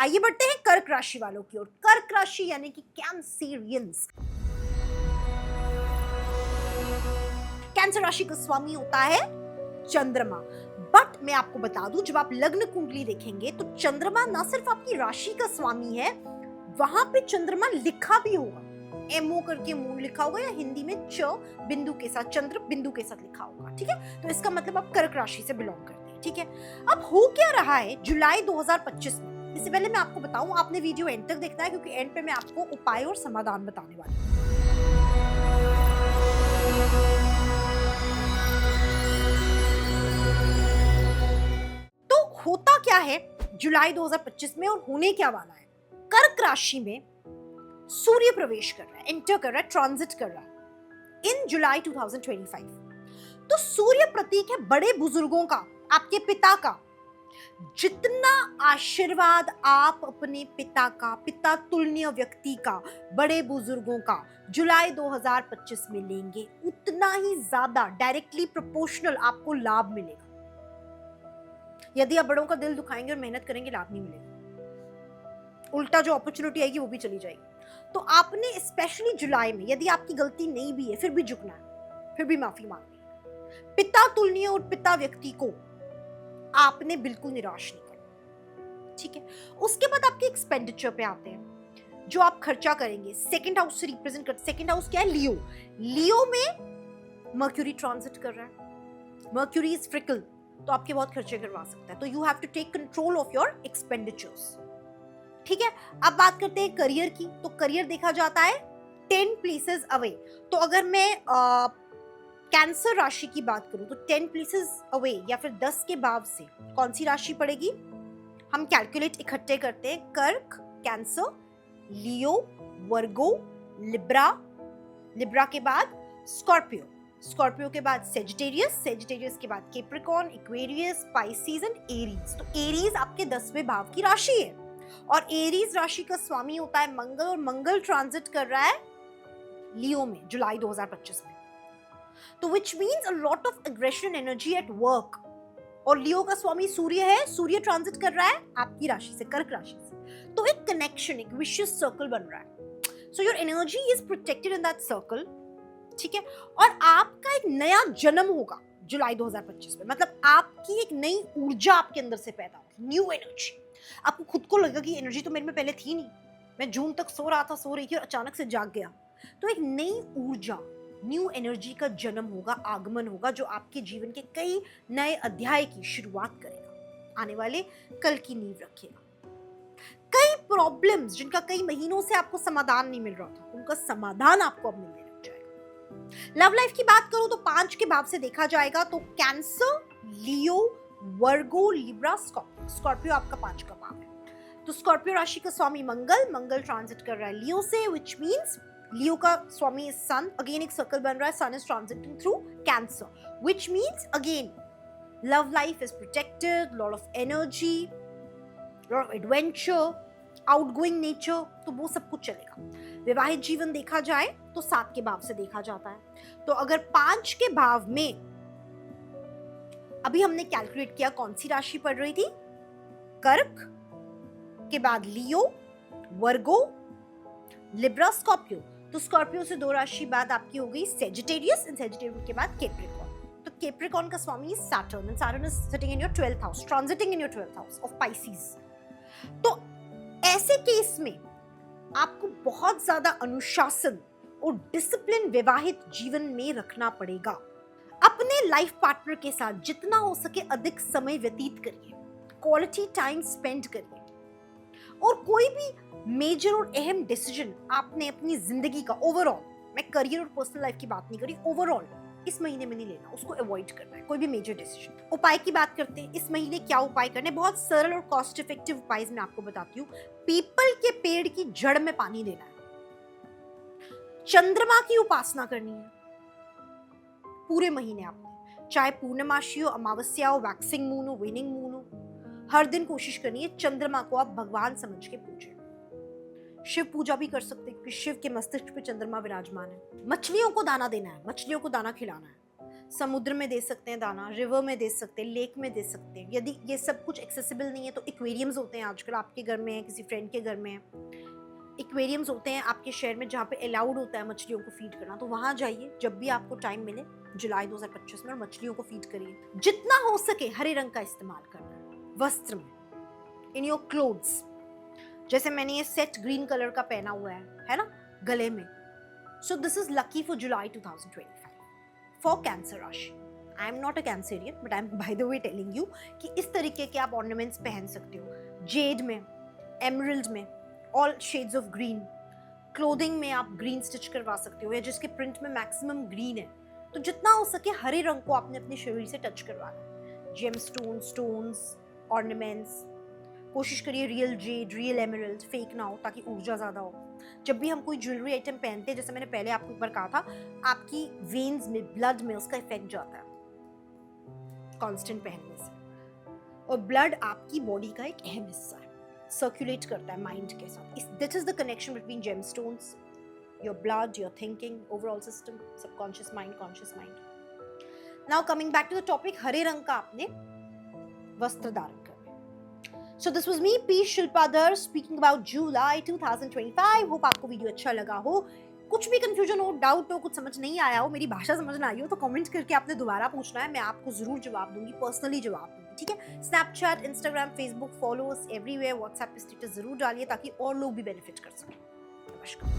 आइए बढ़ते हैं कर्क राशि वालों की ओर। कर्क राशि यानी कि कैंसेरियंस। कैंसर राशि का स्वामी होता है चंद्रमा। बट मैं आपको बता दूं, जब आप लग्न कुंडली देखेंगे तो चंद्रमा ना सिर्फ आपकी राशि का स्वामी है, वहां पे चंद्रमा लिखा भी होगा, एमओ करके मून लिखा होगा, या हिंदी में च बिंदु के साथ, चंद्र बिंदु के साथ लिखा होगा। ठीक है, तो इसका मतलब आप कर्क राशि से बिलोंग करते हैं। ठीक है, अब हो क्या रहा है जुलाई 2025 में, इससे पहले मैं आपको बताऊं, आपने वीडियो एंड तक देखना है, क्योंकि एंड पे मैं आपको उपाय और समाधान बताने वाली हूं। तो होता क्या है जुलाई 2025 में और होने क्या वाला है? कर्क राशि में सूर्य प्रवेश कर रहा है, एंटर कर रहा है, ट्रांजिट कर रहा है इन जुलाई 2025। तो सूर्य प्रतीक है बड़े बुजुर्गों का, आपके पिता का। जितना आशीर्वाद आप अपने पिता का, पिता तुल्य व्यक्ति का, बड़े बुजुर्गों का जुलाई 2025 में लेंगे, उतना ही ज्यादा डायरेक्टली प्रोपोर्शनल आपको लाभ मिलेगा। यदि आप बड़ों का दिल दुखाएंगे और मेहनत करेंगे, लाभ नहीं मिलेगा, उल्टा जो अपॉर्चुनिटी आएगी वो भी चली जाएगी। तो आपने स्पेशली जुलाई में, यदि आपकी गलती नहीं भी है, फिर भी झुकना है, फिर भी माफी मांगनी है। पिता तुल्य और पिता व्यक्ति को आपने बिल्कुल निराश नहीं करना। ठीक है, उसके बाद आपके एक्सपेंडिचर पे आते हैं, जो आप खर्चा करेंगे। सेकंड हाउस से रिप्रेजेंट करते, सेकंड हाउस क्या है? लियो। लियो में मर्क्यूरी ट्रांजिट कर रहा है, मर्क्यूरी इज फ्रिकल, तो आपके बहुत खर्चे करवा सकता है। तो you have to take control of your expenditures. ठीक है, अब बात करते हैं करियर की। तो करियर देखा जाता है 10 प्लेसेस अवे। तो अगर मैं कैंसर राशि की बात करूं तो 10 प्लेसेस अवे या फिर 10 के भाव से कौन सी राशि पड़ेगी? हम कैलकुलेट इकट्ठे करते हैं। कर्क, कैंसर, लियो, वर्गो, लिब्रा, लिब्रा के बाद स्कॉर्पियो, स्कॉर्पियो के बाद सेजिटेरियस, सेजिटेरियस के बाद Capricorn, Aquarius, species and Aries. तो एरीज आपके 10वें भाव की राशि है, और एरीज राशि का स्वामी होता है मंगल, और मंगल ट्रांजिट कर रहा है लियो में जुलाई 2025 में। तो which means a lot of aggression energy at work. और लियो का स्वामी सूर्य है, सूर्य ट्रांजिट कर रहा है आपकी राशि से, कर्क राशि से। तो एक कनेक्शन, एक विशियस सर्कल बन रहा है। So your energy is protected in that circle. ठीक है, और आपका एक नया जन्म होगा जुलाई 2025 में। मतलब आपकी एक नई ऊर्जा आपके अंदर से पैदा होगी, न्यू एनर्जी। आपको खुद को लगेगा कि एनर्जी तो मेरे में पहले थी नहीं, मैं जून तक सो रहा था, सो रही थी, और अचानक से जाग गया। तो एक नई ऊर्जा, न्यू एनर्जी का जन्म होगा, आगमन होगा, जो आपके जीवन के कई नए अध्याय की शुरुआत करेगा, आने वाले कल की नींव रखेगा। कई प्रॉब्लम्स जिनका कई महीनों से आपको समाधान नहीं मिल रहा था, उनका समाधान आपको अब मिलने लग जाएगा। लव लाइफ की बात करूं तो 5 के भाव से देखा जाएगा तो कैंसर, लियो, वर्गो, लिब्रा, स्कॉर्पियो। स्कॉर्पियो आपका 5 का भाव है। तो स्कॉर्पियो राशि का स्वामी मंगल, मंगल ट्रांजिट कर रहा है लियो से, विच मीन्स लियो का स्वामी इज सन। अगेन एक सर्कल बन रहा है, sun is transiting through Cancer, which means again love life is protected, lot of energy, lot of adventure, outgoing nature, तो वो सब कुछ चलेगा। विवाहित जीवन देखा जाए तो 7 के भाव से देखा जाता है। तो अगर 5 के भाव में अभी हमने कैलकुलेट किया कौन सी राशि पड़ रही थी, कर्क के बाद लियो, वर्गो, लिब्रा, स्कॉर्पियो। तो स्कॉर्पियो से 2 राशि बाद आपकी हो गई सेजिटेरियस, इन सेजिटेरियस के बाद कैप्रिकॉर्न। तो कैप्रिकॉर्न का स्वामी is Saturn, and Saturn is sitting in your 12th house, transiting in your 12th house of Pisces. तो ऐसे केस में आपको बहुत ज्यादा अनुशासन और डिसिप्लिन वैवाहिक जीवन में रखना पड़ेगा। अपने लाइफ पार्टनर के साथ जितना हो सके अधिक समय व्यतीत करिए, क्वालिटी टाइम स्पेंड करिए, और कोई भी मेजर और अहम डिसीजन आपने अपनी जिंदगी का ओवरऑल, मैं करियर और पर्सनल लाइफ की बात नहीं करी, ओवरऑल इस महीने में नहीं लेना, उसको अवॉइड करना है, कोई भी मेजर डिसीजन। उपाय की बात करते हैं, इस महीने क्या उपाय करने? बहुत सरल और कॉस्ट इफेक्टिव उपाय मैं आपको बताती हूँ। पीपल के पेड़ की जड़ में पानी देना है, चंद्रमा की उपासना करनी है पूरे महीने आपने, चाहे पूर्णमासी हो, अमावस्या हो, वैक्सिंग मून हो, विनिंग मून हो, हर दिन कोशिश करनी है चंद्रमा को आप भगवान समझ के पूजें। शिव पूजा भी कर सकते हैं क्योंकि शिव के मस्तिष्क पे चंद्रमा विराजमान है। मछलियों को दाना देना है, मछलियों को दाना खिलाना है, समुद्र में दे सकते हैं दाना, रिवर में दे सकते हैं, लेक में दे सकते हैं। यदि ये सब कुछ एक्सेसिबल नहीं है तो एक्वेरियम्स होते हैं आजकल, आपके घर में है, किसी फ्रेंड के घर में है, एक्वेरियम्स होते हैं आपके शहर में जहाँ पे अलाउड होता है मछलियों को फीड करना, तो वहाँ जाइए जब भी आपको टाइम मिले जुलाई 2025 में और मछलियों को फीड करिए। जितना हो सके हरे रंग का इस्तेमाल करना है वस्त्र में, इन योर क्लोथ्स। जैसे मैंने ये सेट ग्रीन कलर का पहना हुआ है ना, गले में। So this is lucky for July 2025 for Cancer राशि। I am not a Cancerian but I am by the way telling you कि इस तरीके के आप ऑर्नामेंट्स पहन सकते हो, जेड में, एमरल्ड में, all shades of green. Clothing में आप ग्रीन स्टिच करवा सकते हो या जिसके प्रिंट में मैक्सिमम ग्रीन है, तो जितना हो सके हरे रंग को आपने अपने शरीर से टच करवाना है। जेम स्टोन्स, ऑर्नामेंट्स, कोशिश करिए real Z, real emerald, fake ना हो ताकि ऊर्जा ज़्यादा हो। जब भी हम कोई ज्वेलरी आइटम पहनते हैं, जैसे मैंने पहले आपको एक बार कहा था, आपकी वेन्स में, ब्लड में उसका इफेक्ट जाता है कांस्टेंट पहनने से। और ब्लड आपकी बॉडी का एक अहम हिस्सा है, सर्कुलेट करता है माइंड के साथ। This is the connection between gemstones, your blood, your thinking, overall system, subconscious mind, conscious mind. Now coming back to the topic, हरे रंग का आपने वस्त्र धारण करना। So this was me, P. Shilpadar, speaking about July 2025. Hope आपको video अच्छा लगा हो। कुछ भी कंफ्यूजन हो, डाउट हो, कुछ समझ नहीं आया हो, मेरी भाषा समझ ना आई हो, तो कमेंट करके आपने दोबारा पूछना है, मैं आपको जरूर जवाब दूंगी, पर्सनली जवाब दूंगी, ठीक है। Snapchat, Instagram, Facebook, followers everywhere, WhatsApp पे स्टेटस जरूर डालिए ताकि और लोग भी बेनिफिट कर सकें। नमस्कार।